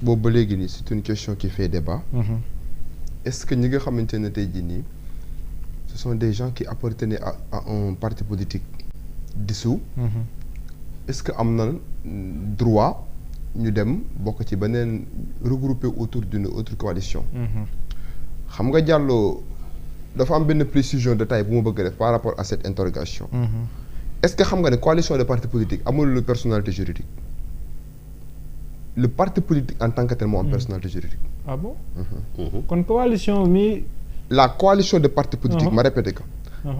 boobu ba léegi nii c'est une question qui fait débat. Est-ce que ñi nga xamante ne tey jii nii ce sont des gens qui appartenaient à un parti politique dissous. Est-ce que am na droit ñu dem bokk ci beneen regroupé autour d'une autre coalition. xam nga Diallo dafa am benn précision de taille bu ma bëgg a def par rapport à cette interrogation. Est-ce que xam nga ne coalition de partis politiques amul personnalité juridique. Le parti politique en tant que tel moo am personnalité juridique. Ah bon. kon coalition mi. La coalition de partis politiques ma répété ko.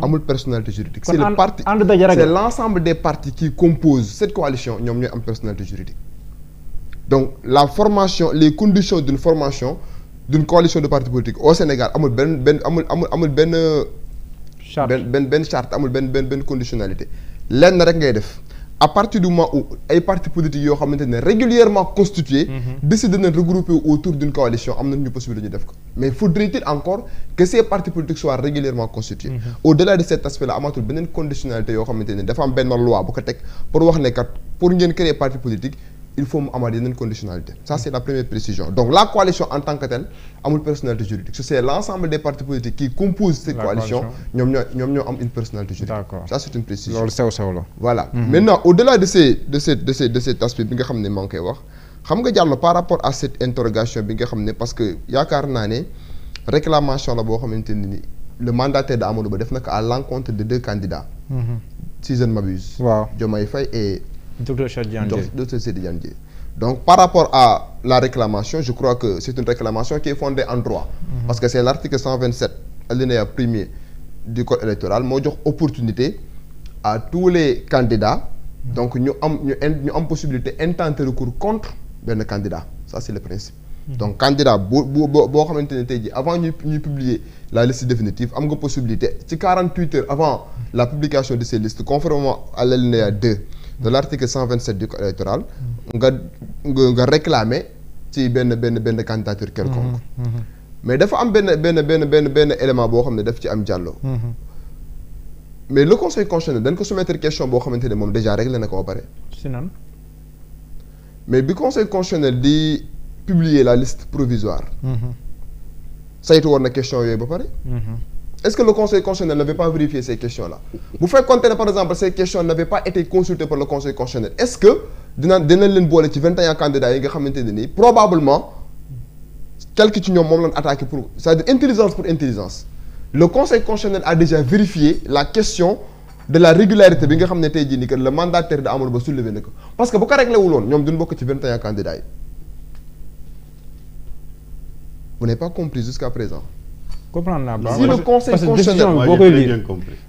amul personnalité juridique. kon c'est le parti ànd daje rek c'est l'ensemble des partis qui composent cette coalition ñoom ñooy am personnalité juridique. Donc la formation les conditions d'une formation d'une coalition de partis politiques au Sénégal amul benn charte amul benn conditionnalité lenn rek ngay def à partir du moment où ay partis politiques yoo xamante ne régulièrement constitués décident de regrouper autour d'une coalition am nañu possibilité ñu def ko mais faudrait-il encore que ces partis politiques soient régulièrement constitués au-delà de cet aspect là amatul beneen conditionnalité yoo xamante ne dafa am benn loi bu ko teg pour wax ne kat pour ngeen créer parti politique il faut mu amaat yeneen conditionnalité ça c'est la première précision donc la coalition en tant que telle amul personnalité juridique c'est l'ensemble des partis politiques qui composent cette coalition ñoom ñoo am une personnalité juridique. D'accord. Ça c'est une précision. loolu sew la. Voilà. Maintenant au-delà de cet aspect bi nga xam ne maa ngi koy wax xam nga Diallo par rapport à cette interrogation bi nga xam ne parce que yaakaar naa ne réclamation la boo xamante ne ni le mandataire de Amadou Ba def na ko à l'encontre de 2 candidats. Si je ne m'abuse. waaw Diomaye Faye et Docteur Cheikh Tidiane Dièye. Donc par rapport à la réclamation je crois que c'est une réclamation qui est fondée en droit. Parce que c'est l'article 127 alinéa 1er du code électoral moo jox opportunité à tous les candidats. Donc ñu am possibilité intenter recours contre benn candidat ça c'est le principe. Donc candidat boo xamante ne tey jii avant ñuy publier la liste définitive am nga possibilité ci 48 heures avant la publication de ces listes conformément à l'alinéa 2 de l'article 127 du code électoral nga réclamer ci benn candidature quelconque. Mais dafa am benn élément boo xam ne daf ci am Diallo. Mais le conseil constitutionnel dañ ko soumettre question boo xamante ne moom déjà réglé na ko ba pare. si nan. Mais bi conseil constitutionnel di publier la liste provisoire. saytu woon na question yooyu ba pare. Est-ce que le conseil constitutionnel n'avait pas vérifié ces questions-là bu fekkoon ne par exemple ces questions n'avaient pas été consultées par le conseil constitutionnel est-ce que dinañ leen boole ci 21 candidats yi nga xamante ne nii probablement quelque ci ñoom moom lañ attaqué pour c'est-à-dire intelligence pour intelligence le conseil constitutionnel a déjà vérifié la question de la régularité bi nga xam ne tey jii nii que le mandataire de Amadou Ba soulevé na ko parce que bu ko réglé wuloon ñoom duñ bokk ci 21 candidats yi vous n'avez pas compris jusqu'à présent. comprendre naa baax si le conseil constitutionnel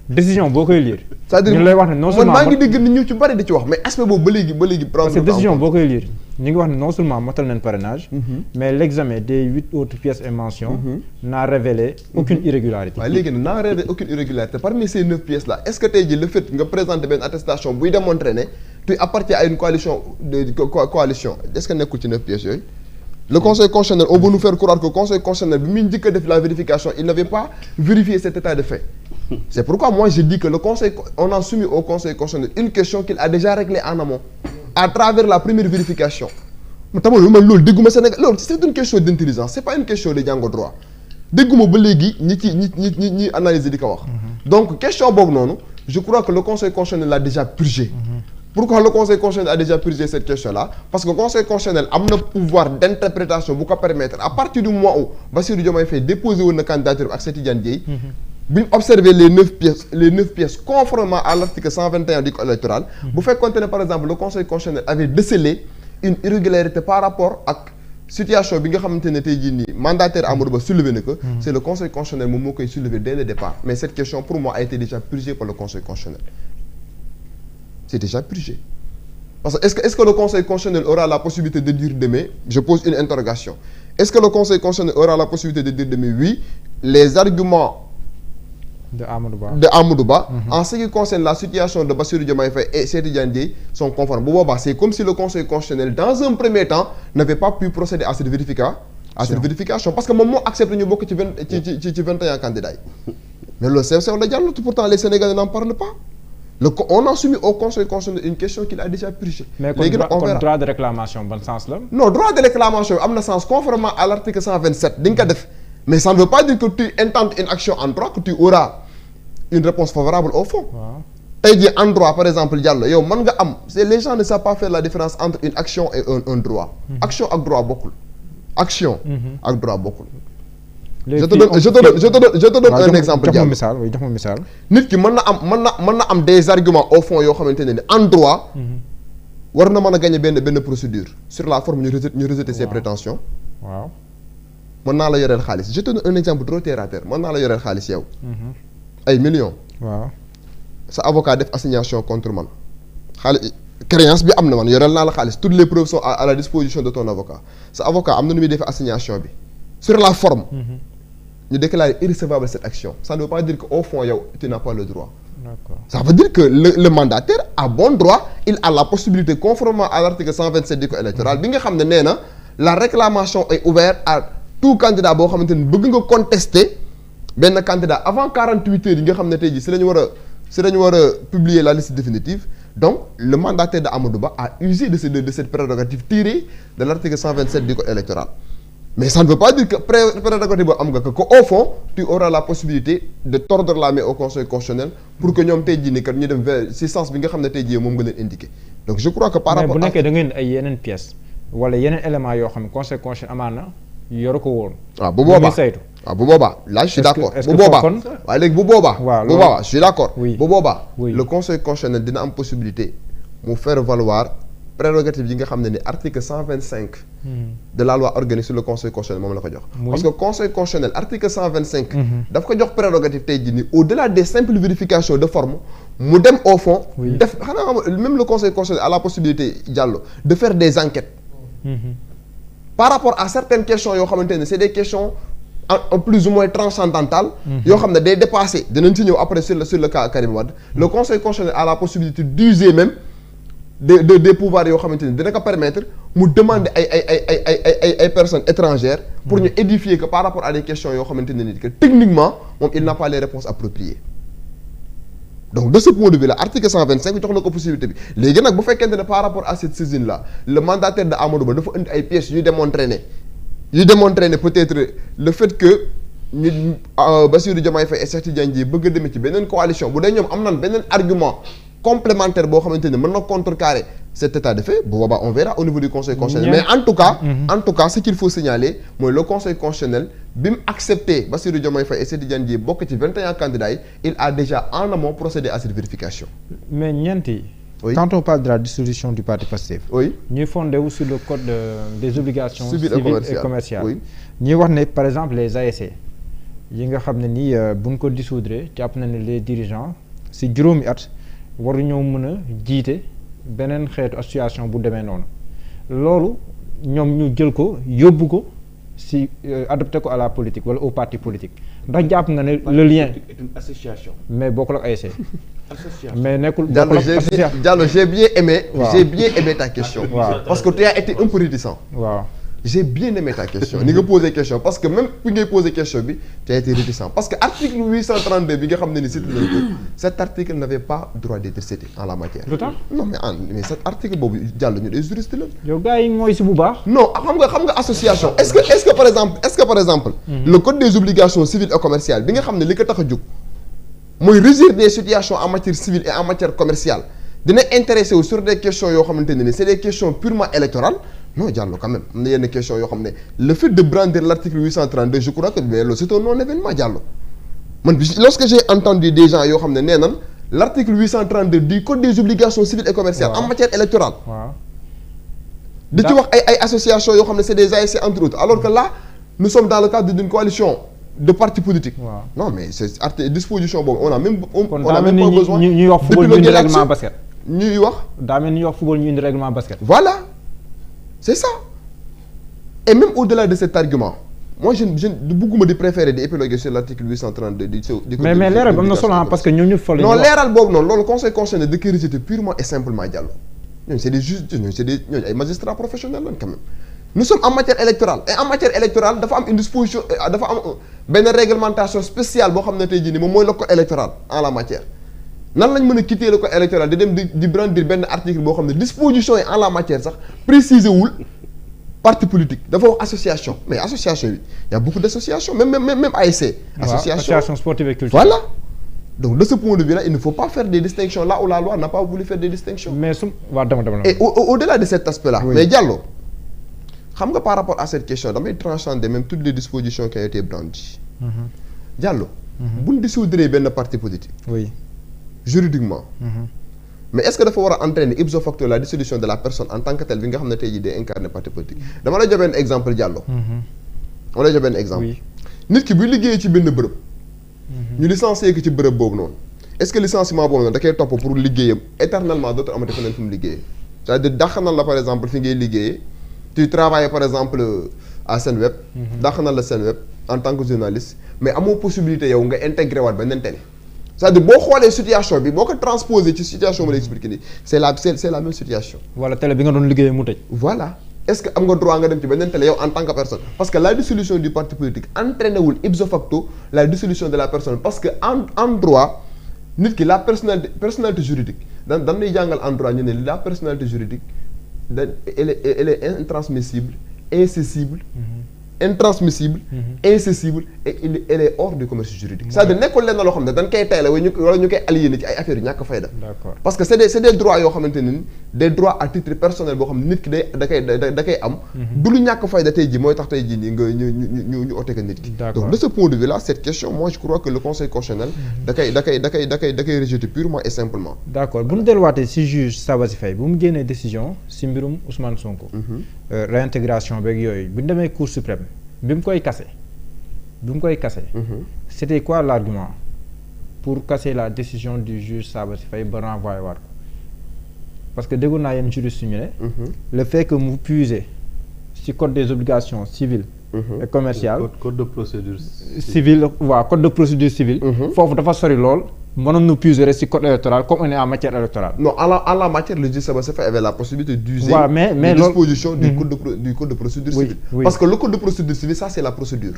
décision boo koy lire. c'est-à-dire ñu lay wax ne non seulement maa ngi dégg nit ñu ci bari di ci wax mais aspect boobu ba léegi parce que décision boo koy lire ñu ngi wax ne non seulement matal nañ parrainage. mais l'examen des 8 autres pièces et mentions. n'a révélé aucune irrégularité. waaye léegi nag n'a révélé aucune irrégularité parmi ces 9 pièces là est-ce que tey jii le fait nga présenter benn attestation buy démontrer ne tu appartiens à une coalition est-ce que nekkul ci 9 pièces yooyu. Le conseil constitutionnel on veut nous faire croire que le conseil constitutionnel bi muy njëkk a def la vérification il n'avait pas vérifié cet état de fait. C'est pourquoi moi je dis que on a soumis au conseil constitutionnel une question qu'il a déjà réglée en amont à travers la première vérification. man loolu dégguma Sénégal loolu c'est une question d'intelligence c'est pas une question de jàngo droit dégguma ba léegi ñi analyser di ko wax. Donc question boobu noonu je crois que le conseil constitutionnel l'a déjà purgé. Pourquoi le conseil constitutionnel a déjà purgé cette question-là? Parce que le conseil constitutionnel a un pouvoir d'interprétation bu ko permettre à partir du moment où Bassirou Diomaye Faye déposé woon na candidature ak Cheikh Tidiane Dièye bu ñu observer les 9 pièces conformément à l'article 121 du code électoral bu fekkoon ne par exemple le conseil constitutionnel avait décelé une irrégularité par rapport ak situation bi nga xamante ne tey jii nii mandataire Amadou Ba soulevé na ko c'est le conseil constitutionnel moom moo koy soulever dès le départ mais cette question pour moi a été déjà purgée par le conseil constitutionnel. C'est déjà purgé. Parce que est-ce que le conseil constitutionnel aura la possibilité de dire demain, je pose une interrogation, est-ce que le conseil constitutionnel aura la possibilité de dire demain oui, les arguments de Amadou Ba en ce qui concerne la situation de Bassirou Diomaye Faye et Cheikh Tidiane Dièye sont conformes. C'est comme si le conseil constitutionnel dans un premier temps n'avait pas pu procéder à cette vérification parce que moom moo accepté ñu bokk ci 21 candidats yi. Mais le CFC la jàll pourtant les Sénégalais n'en parlent pas. on a soumis au conseil constitutionnel une question qu'il a déjà purgée. mais kon droit de réclamation ban sens la. non droit de réclamation am na sens conformément à l'article 127 di nga ko def mais ça ne veut pas dire que tu intentes une action en droit que tu auras une réponse favorable au fond. waaw tey jii en droit par exemple Diallo yow mën nga am c'est les gens ne savent pas faire la différence entre une action et un droit. action ak droit bokkul. action. ak droit bokkul. je te donne un exemple jox ma misaal oui jox ma misaal. nit ki mën na am des arguments au fond yoo xamante ne ni en droit. war na mën a gagner benn procédure sur la forme ñu rejeter ses prétentions. waaw. mën naa la yoreel xaalis je te donne un exemple trop terre à terre mën naa la yoreel xaalis yow. ay millions. waaw. sa avocat def assignation contre man xaalis créance bi am na man yoreel naa la xaalis toutes les preuves sont à la disposition de ton avocat sa avocat am na nu muy defee assignation bi sur la forme. ñu déclarer irrecevable cette action ça ne veut pas dire que au fond yow tu n'as pas le droit. D'accord. Ça veut dire que le mandataire a bon droit il a la possibilité conformément à l'article 127 du code électoral bi nga xam ne nee na la réclamation est ouverte à tout candidat boo xamante ni bëgg nga contester benn candidat avant 48 heures yi nga xam ne tey jii si la ñu war a publier la liste définitive donc le mandataire de Amadou Ba a usé de cette prérogative tirée de l'article 127 du code électoral. Mais ça ne veut pas dire que prérogative boobu am nga que au fond tu auras la possibilité de tordre la main au conseil constitutionnel pour que ñoom tey jii nii kat ñu dem vers si sens bi nga xam ne tey jii moom nga leen indiqué donc je crois que par rapport mais bu nekkee da ngeen ay yeneen pièces wala yeneen éléments yoo xam ne conseil constitutionnel amaana yoru ko woon. waaw bu boobaa saytu. waaw bu boobaa là je suis d'accord est-ce bu que boobaa kon waaye léegi bu boobaa. waaw bu boobaa je suis d'accord. oui bu boobaa. oui le conseil constitutionnel dina am possibilité mu faire valoir prérogative yi nga xam ne ni article 125. de la loi organique sur le conseil constitutionnel moom la ko jox. parce que conseil constitutionnel article 125. daf ko jox prérogative tey jii nii au-delà des simples vérifications de forme mu dem au fond. def xanaa même le conseil constitutionnel a la possibilité Diallo de faire des enquêtes. par rapport à certaines questions yoo xamante ne c'est des questions en plus ou moins transcendantales. yoo xam ne day dépasser dinañ ci ñëw après sur le cas Karim Wade. le conseil constitutionnel a la possibilité d'user même des pouvoirs yoo xamante ni dina ko permettre mu demander ay personnes étrangères. pour ñu édifier que par rapport à des questions yoo xamante ne ni que techniquement moom il n'a pas les réponses appropriées. donc de ce point de vue là article 125 jox na ko possibilité bi léegi nag bu fekkente ne par rapport à cette saisine là le mandataire de Amadou Ba dafa indi ay pièces yuy démontrer ne peut-être le fait que ñu Bassirou Diomaye Faye et Cheikh Tidiane Dièye bëgg a demee ci beneen coalition bu dee ñoom am nañ beneen argument complémentaire boo xamante ne mën na contrecarrer cet état de fait bu boobaa on verra au niveau du conseil constitutionnel mais en tout cas ce qu'il faut signaler mooy le conseil constitutionnel bi mu accepté Bassirou Diomaye Faye et Cheikh Tidiane Dièye bokk ci 21 candidats yi il a déjà en amont procédé à cette vérification. mais ñeenti. oui quand on parle de la dissolution du parti Pastef. oui ñuy fondé wu sur le code des obligations civiles et commerciales oui ñuy wax ne par exemple les ASC yi nga xam ne nii buñ ko dissoudre jàpp na ne les dirigeants si juróomi at waruñoo mën a jiite beneen xeetu association bu demee noonu loolu ñoom ñu jël ko yóbbu ko si adopté ko à la politique wala au parti politique ndax jàpp nga ne le lien est une association. mais bokkul ak ASC. association mais nekkul Diallo Diallo j'ai bien aimé. waaw j'ai bien aimé ta question. waaw parce que tu as été un peu réticent. waaw j'ai bien aimé ta question ni nga posé question parce que même bi ngay posé question bi tu as été réticent parce que article 832 bi nga xam ne ni cité nañ ko cet article n'avait pas droit d'être cité en la matière. lu tax non mais cet article boobu Diallo ñu des juristes la. yow gars yi mooy si bu baax. non xam nga association est-ce que par exemple. le code des obligations civiles et commerciales bi nga xam ne li ko tax a jóg mooy régir des situations en matière civile et en matière commerciale dina intéressé wu sur des questions yoo xamante ne ni c'est des questions purement électorales. non Diallo quand même am na yenn question yoo xam ne le fait de brandir l'article 832 je crois que loolu c'est un non-événement Diallo man lorsque j'ai entendu des gens yoo xam ne nee nan l'article 832 du code des obligations civiles et commerciales en matière électorale di ci wax ay associations yoo xam ne c'est des ASC entre autres alors que là nous sommes dans le cadre d'une coalition de partis politiques non mais c'est disposition boobu on a même pas besoin ñuy wax football ñu indi règlement basket ñuy wax daa mel ni ñuy wax football ñu indi règlement basket voilà c'est ça et même au-delà de cet argument moi je bëgguma di préférer di épiloguer sur l'article 832 di mais leeral bi am na solo parce que ñoom ñu fol non leeral boobu noonu loolu conseil constitutionnel da koy rejeter purement et simplement Diallo ñooñu c'est des juges ñooñu ay magistrats professionnels lañ quand même nous sommes en matière électorale et en matière électorale dafa am une disposition dafa am benn réglementation spéciale boo xam ne tey jii nii moom mooy le code électoral en la matière nan lañ mën a quitter le code électoral di dem di brandir benn article boo xam ne disposition yi en la matière sax préciser wul parti politique dafa wax association mais association bi y a beaucoup d' associations même ASC. association sportive et culturelle. Voilà donc de ce point de vue là il ne faut pas faire des distinctions là où la loi n'a pas voulu faire des distinctions. mais dama et au-delà de cet aspect là. Oui. mais Diallo xam nga par rapport à cette question damay transcender même toutes les dispositions qui ont été brandies. Diallo. bu ñu dissoudre benn parti politique. oui. juridiquement. mais est-ce que dafa war a entraîner ipso facto la dissolution de la personne en tant que telle bi nga xam ne tey jii day incarner parti politique dama lay jox benn exemple Diallo. dama lay jox benn exemple. oui. nit ki buy liggéeyee ci benn bërëb. ñu licencié ko ci bërëb boobu noonu. est-ce que licenciement boobu noonu da koy topp pour liggéeyam éternellement dootul amati feneen fu mu liggéeyee. c'est-à-dire dàq na la par exemple fi ngay liggéeyee tu travailles par exemple à Senweb. dàq na la Senweb en tant que journaliste mais amoo possibilité yow nga intégré waat beneen télé. c'est-à-dire boo xoolee situation bi boo ko transposé ci situation ma lay expliqué nii c'est la même situation. wala télé bi nga doon liggéeyee mu tëj. voilà est-ce que am nga droit nga dem ci beneen télé yow en tant que personne parce que la dissolution du parti politique entraîné wul ipso facto la dissolution de la personne parce que en droit nit ki la personnalité juridique dan lay jàngal en droit ñu ne la personnalité juridique elle est intransmissible incessible. Intransmissible, incessible et elle est hors du commerce juridique. c'est-à-dire nekkul leen na loo xam ne dañ koy tayle wala ñu koy aliéné ci ay affaires yu ñàkk fayda. d'accord parce que c'est des droits yoo xamante ne ni des droits à titre personnel boo xam ne nit ki da koy am. du lu ñàkk fayda tey jii mooy tax tey jii nii nga ñu ote ko nit ki. donc de ce point de vue là cette question moi je crois que le conseil constitutionnel. da koy rejeter purement et simplement. d'accord bu ñu delluwaatee si juge Sabassy Faye bu mu génnee décision si mbirum Ousmane Sonko. réintégration beeg yooyu bu ñu demee Cour suprême. bi mu koy kase c'était quoi l'argument pour casser la décision du juge Sabassy Faye ba renvoyer waat ko parce que déggoon naa yenn juristes ñu ne le fait que mu puiser ci code des obligations civiles et commerciales code de procédure civile waaw code de procédure civile foofu dafa sori lool mënoon nu puiser rek ci code électoral comme on est en matière électorale. Non, en la matière, le juge Sabassy Faye avait la possibilité d'user mais les dispositions du code de procédure civile. Oui. Parce que le code de procédure civile, ça c'est la procédure.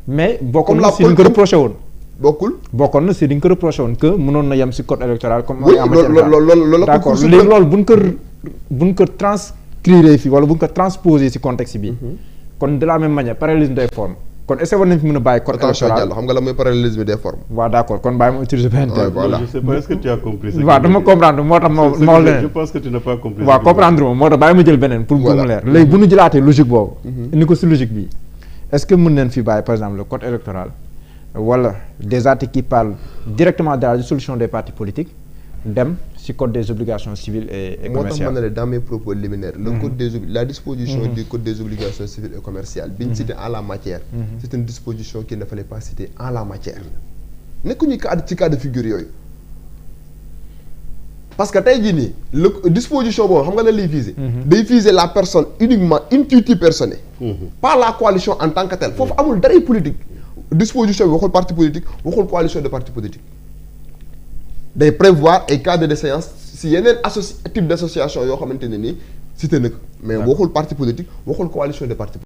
mais bokkoon na si li ñu ko reproché woon. bokkoon na si li ñu ko reproché woon que mënoon na yem si code électoral. comme oui loolu d'accord léegi loolu bu ñu ko transcrire fii wala bu ñu ko transposer si contexte bi. kon de la même manière parallélisme des formes. kon est-ce que war nañ fi mën a bàyyi code électoral xam nga la mooy parallélisme des formes. waaw d'accord kon bàyyi ma utiliser benn terme. voilà je sais pas est-ce que tu as compris. waaw dama comprendre moo tax ma wax leneen. je pense que tu n'as pas compris. waaw comprendre ma moo tax bàyyi ma jël beneen. pour mu leer léegi bu ñu jëlaatee logique boobu. indi ko si logique bi est-ce que mën nañ fi bàyyi par exemple le code électoral wala des articles qui parlent directement de la dissolution des partis politiques dem ci code des obligations civiles et commerciales. moo tax ma ne dans mes propos liminaires. le code la disposition du code des obligations civiles et commerciales. bi ñu cité en la matière. c'est une disposition qu'il ne fallait pas citer en la matière. nekkuñu ci cas de figure yooyu. parce que tey jii nii le disposition boobu xam nga lan lay viser. day viser la personne uniquement intuitive personnelle. pas la coalition en tant que telle. foofu amul daray politique. disposition bi waxul parti politique waxul coalition de parti politique. day prévoir ay cas de déséance si yeneen type d'association yoo xamante ne nii cité na ko mais waxul parti politique waxul coalition de parti politique